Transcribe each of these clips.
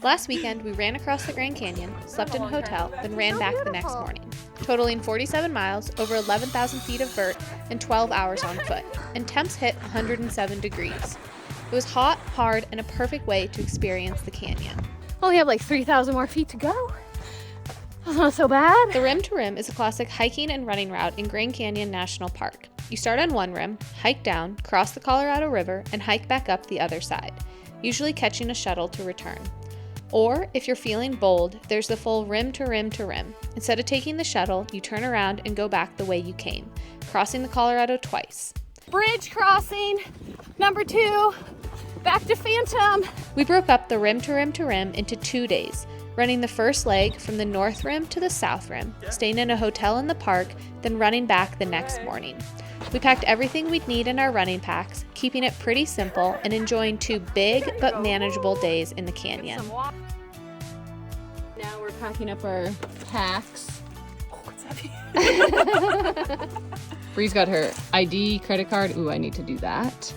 Last weekend, we ran across the Grand Canyon, slept in a hotel, then ran back the next morning, totaling 47 miles, over 11,000 feet of vert, and 12 hours on foot, and temps hit 107 degrees. It was hot, hard, and a perfect way to experience the canyon. Only have like 3,000 more feet to go. That's not so bad. The Rim to Rim is a classic hiking and running route in Grand Canyon National Park. You start on one rim, hike down, cross the Colorado River, and hike back up the other side, usually catching a shuttle to return. Or, if you're feeling bold, there's the full rim to rim to rim. Instead of taking the shuttle, you turn around and go back the way you came, crossing the Colorado twice. Bridge crossing, number 2, back to Phantom. We broke up the rim to rim to rim into 2 days, running the first leg from the north rim to the south rim, staying in a hotel in the park, then running back the next morning. We packed everything we'd need in our running packs, keeping it pretty simple and enjoying 2 big but manageable days in the canyon. Now we're packing up our packs. Oh, what's heavy? Bree's got her ID, credit card. Ooh, I need to do that.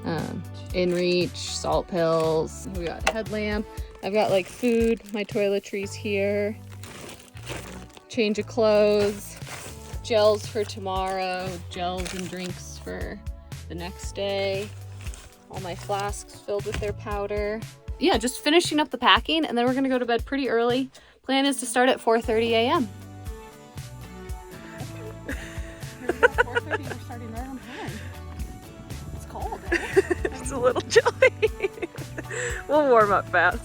InReach, salt pills. We got a headlamp. I've got like food, my toiletries here. Change of clothes. Gels for tomorrow, gels and drinks for the next day. All my flasks filled with their powder. Yeah, just finishing up the packing, and then we're gonna go to bed pretty early. Plan is to start at 4:30 a.m. 4:30, we're starting right on time. It's cold, right? It's a little chilly. We'll warm up fast.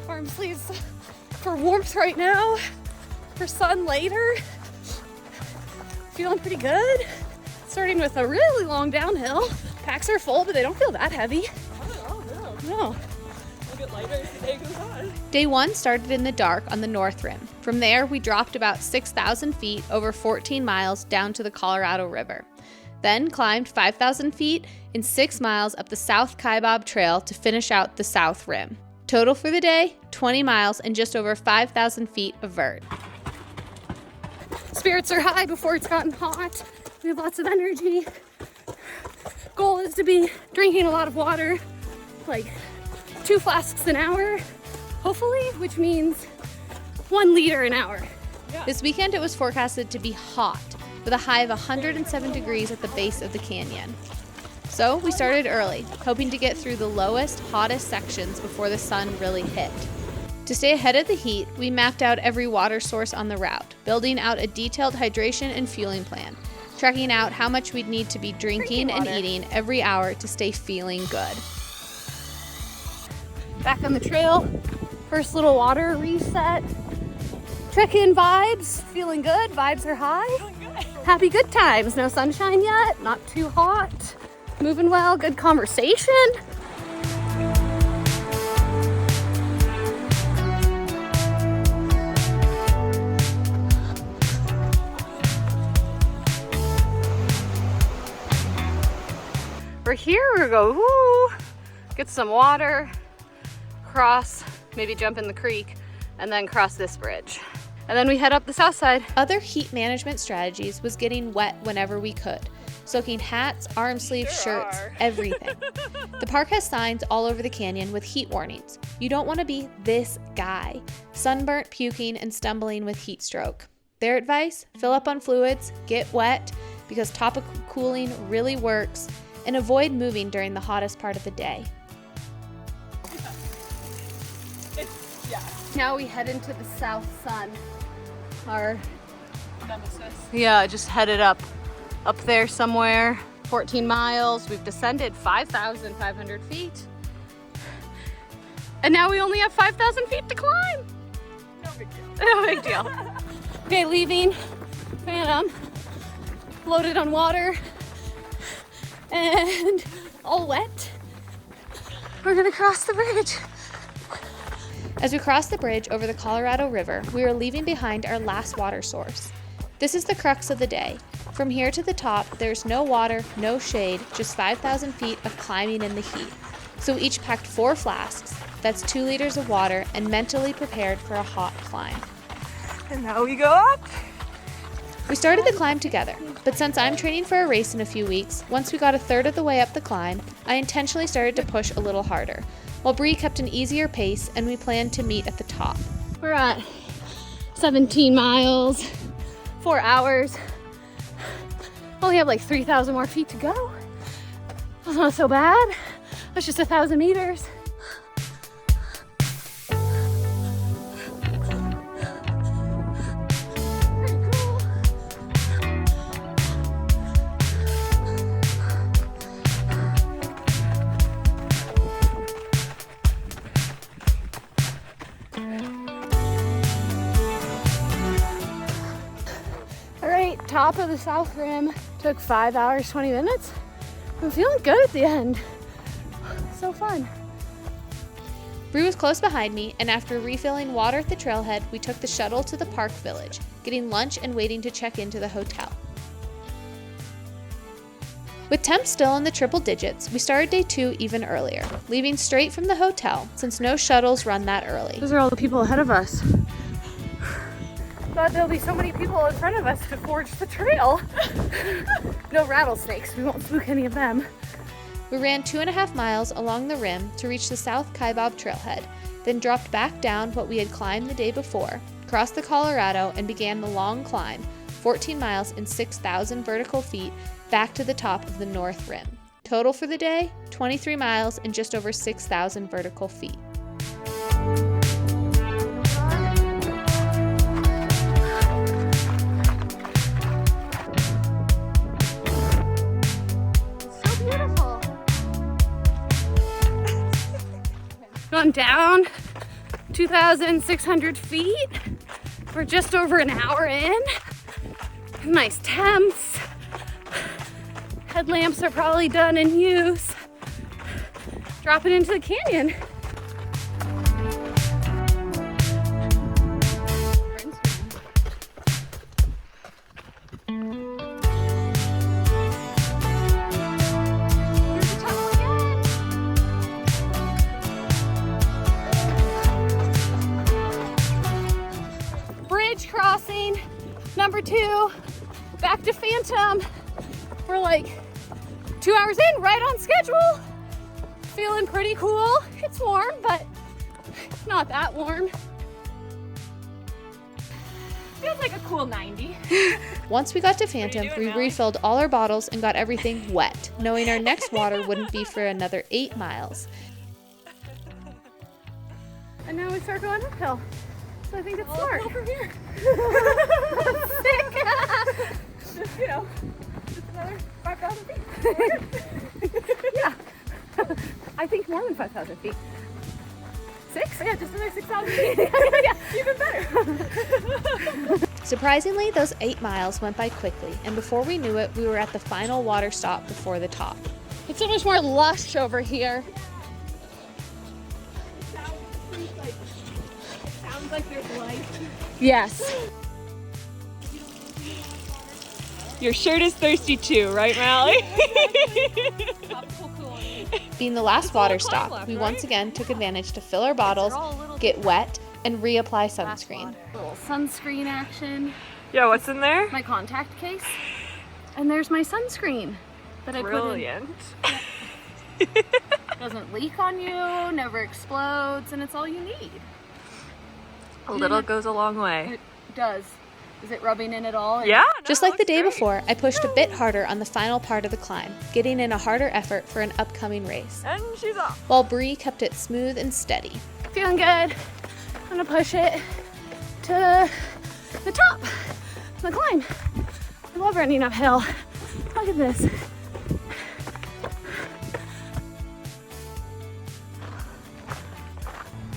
Arm sleeves for warmth right now, for sun later. Feeling pretty good. Starting with a really long downhill. Packs are full, but they don't feel that heavy. Oh, no. No. We'll get lighter as the day goes on. Day 1 started in the dark on the north rim. From there, we dropped about 6,000 feet over 14 miles down to the Colorado River. Then climbed 5,000 feet in 6 miles up the South Kaibab Trail to finish out the south rim. Total for the day, 20 miles and just over 5,000 feet of vert. Spirits are high before it's gotten hot. We have lots of energy. Goal is to be drinking a lot of water, like 2 flasks an hour, hopefully, which means 1 liter an hour. This weekend it was forecasted to be hot, with a high of 107 degrees at the base of the canyon. So we started early, hoping to get through the lowest, hottest sections before the sun really hit. To stay ahead of the heat, we mapped out every water source on the route, building out a detailed hydration and fueling plan, tracking out how much we'd need to be drinking and eating every hour to stay feeling good. Back on the trail, first little water reset. Check-in vibes, feeling good, vibes are high. Happy good times, no sunshine yet, not too hot. Moving well, good conversation. We're here, we're gonna go, woo, get some water, cross, maybe jump in the creek, and then cross this bridge. And then we head up the south side. Other heat management strategies was getting wet whenever we could, soaking hats, arm sleeves, shirts, everything. The park has signs all over the canyon with heat warnings. You don't want to be this guy, sunburnt, puking, and stumbling with heat stroke. Their advice, fill up on fluids, get wet, because topical cooling really works, and avoid moving during the hottest part of the day. Now we head into the south sun. Our Nemesis. yeah, just headed up there somewhere. 14 miles. We've descended 5,500 feet. And now we only have 5,000 feet to climb. No big deal. No big deal. Okay, leaving Phantom, loaded on water and all wet. We're gonna cross the bridge. As we crossed the bridge over the Colorado River, we were leaving behind our last water source. This is the crux of the day. From here to the top, there's no water, no shade, just 5,000 feet of climbing in the heat. So we each packed 4 flasks, that's 2 liters of water, and mentally prepared for a hot climb. And now we go up. We started the climb together, but since I'm training for a race in a few weeks, once we got a third of the way up the climb, I intentionally started to push a little harder. while Bree kept an easier pace and we planned to meet at the top. We're at 17 miles, 4 hours. Only have like 3,000 more feet to go. That's not so bad. That's just 1,000 meters. Top of the South Rim. Took 5 hours, 20 minutes. I'm feeling good at the end. So fun. Bree was close behind me, and after refilling water at the trailhead, we took the shuttle to the park village, getting lunch and waiting to check into the hotel. With temps still in the triple digits, we started day 2 even earlier, leaving straight from the hotel since no shuttles run that early. Those are all the people ahead of us. Thought there'll be so many people in front of us to forge the trail. No rattlesnakes, we won't spook any of them. We ran 2.5 miles along the rim to reach the South Kaibab trailhead, then dropped back down what we had climbed the day before, crossed the Colorado, and began the long climb, 14 miles and 6,000 vertical feet, back to the top of the North Rim. Total for the day, 23 miles and just over 6,000 vertical feet. Gone down 2,600 feet. We're just over an hour in. Nice temps. Headlamps are probably done in use. Dropping into the canyon. Crossing number 2, back to Phantom. We're like 2 hours in, right on schedule. Feeling pretty cool. It's warm, but not that warm. Feels like a cool 90. Once we got to Phantom, we refilled all our bottles and got everything wet, knowing our next water wouldn't be for another 8 miles. And now we start going uphill. So I think it's smart. Over here. Sick. Just, just another 5,000 feet. Yeah. I think more than 5,000 feet. 6? Yeah, just another 6,000 feet. Yeah, even better. Surprisingly, those 8 miles went by quickly, and before we knew it, we were at the final water stop before the top. It's so much more lush over here. Sounds like there's life. Yes. Your shirt is thirsty too, right, Mally? Being the last water stop, we once again took advantage to fill our bottles, get wet, and reapply sunscreen. Little sunscreen action. Yeah, what's in there? My contact case. And there's my sunscreen that I Brilliant. put in. Doesn't leak on you, never explodes, and it's all you need. A little goes a long way. It does. Is it rubbing in at all? Yeah. Just like the day before, I pushed a bit harder on the final part of the climb, getting in a harder effort for an upcoming race, And she's off. while Bree kept it smooth and steady. Feeling good. I'm gonna push it to the top of the climb. I love running uphill. Look at this.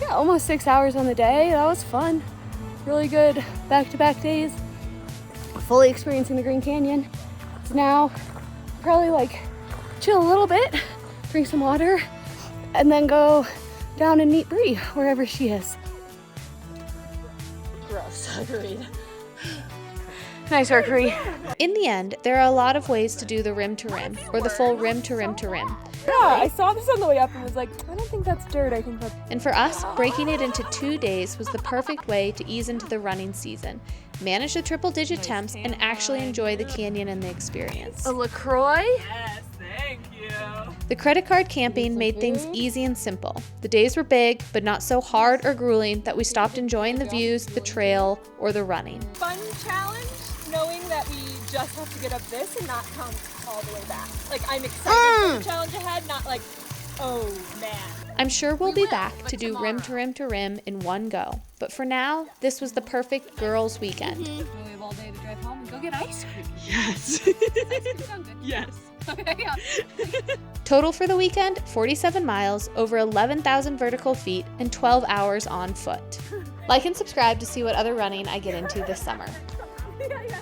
Yeah, almost 6 hours on the day. That was fun. Really good back-to-back days. Fully experiencing the Green Canyon. So now, probably like chill a little bit, drink some water, and then go down and meet Bree wherever she is. Gross, agreed. Nice work, Bree. In the end, there are a lot of ways to do the rim to rim, or the full rim to rim to rim. Yeah, I saw this on the way up and was like, I don't think that's dirt. I think that's... And for us, breaking it into 2 days was the perfect way to ease into the running season, manage the triple-digit temps, and actually enjoy the canyon and the experience. A LaCroix? Yes, thank you. The credit card camping made things easy and simple. The days were big, but not so hard or grueling that we stopped enjoying the views, the trail, or the running. Fun challenge, knowing that we just have to get up this and not come all the way back. Like, I'm excited for the challenge ahead, not like, oh man. I'm sure we'll be back to do rim to rim to rim in one go. But for now, this was the perfect girls' weekend. We have all day to drive home and go get ice cream. Yes. Ice cream sound good? Yes. Okay, yeah. Total for the weekend, 47 miles, over 11,000 vertical feet, and 12 hours on foot. Like and subscribe to see what other running I get into this summer. Yeah.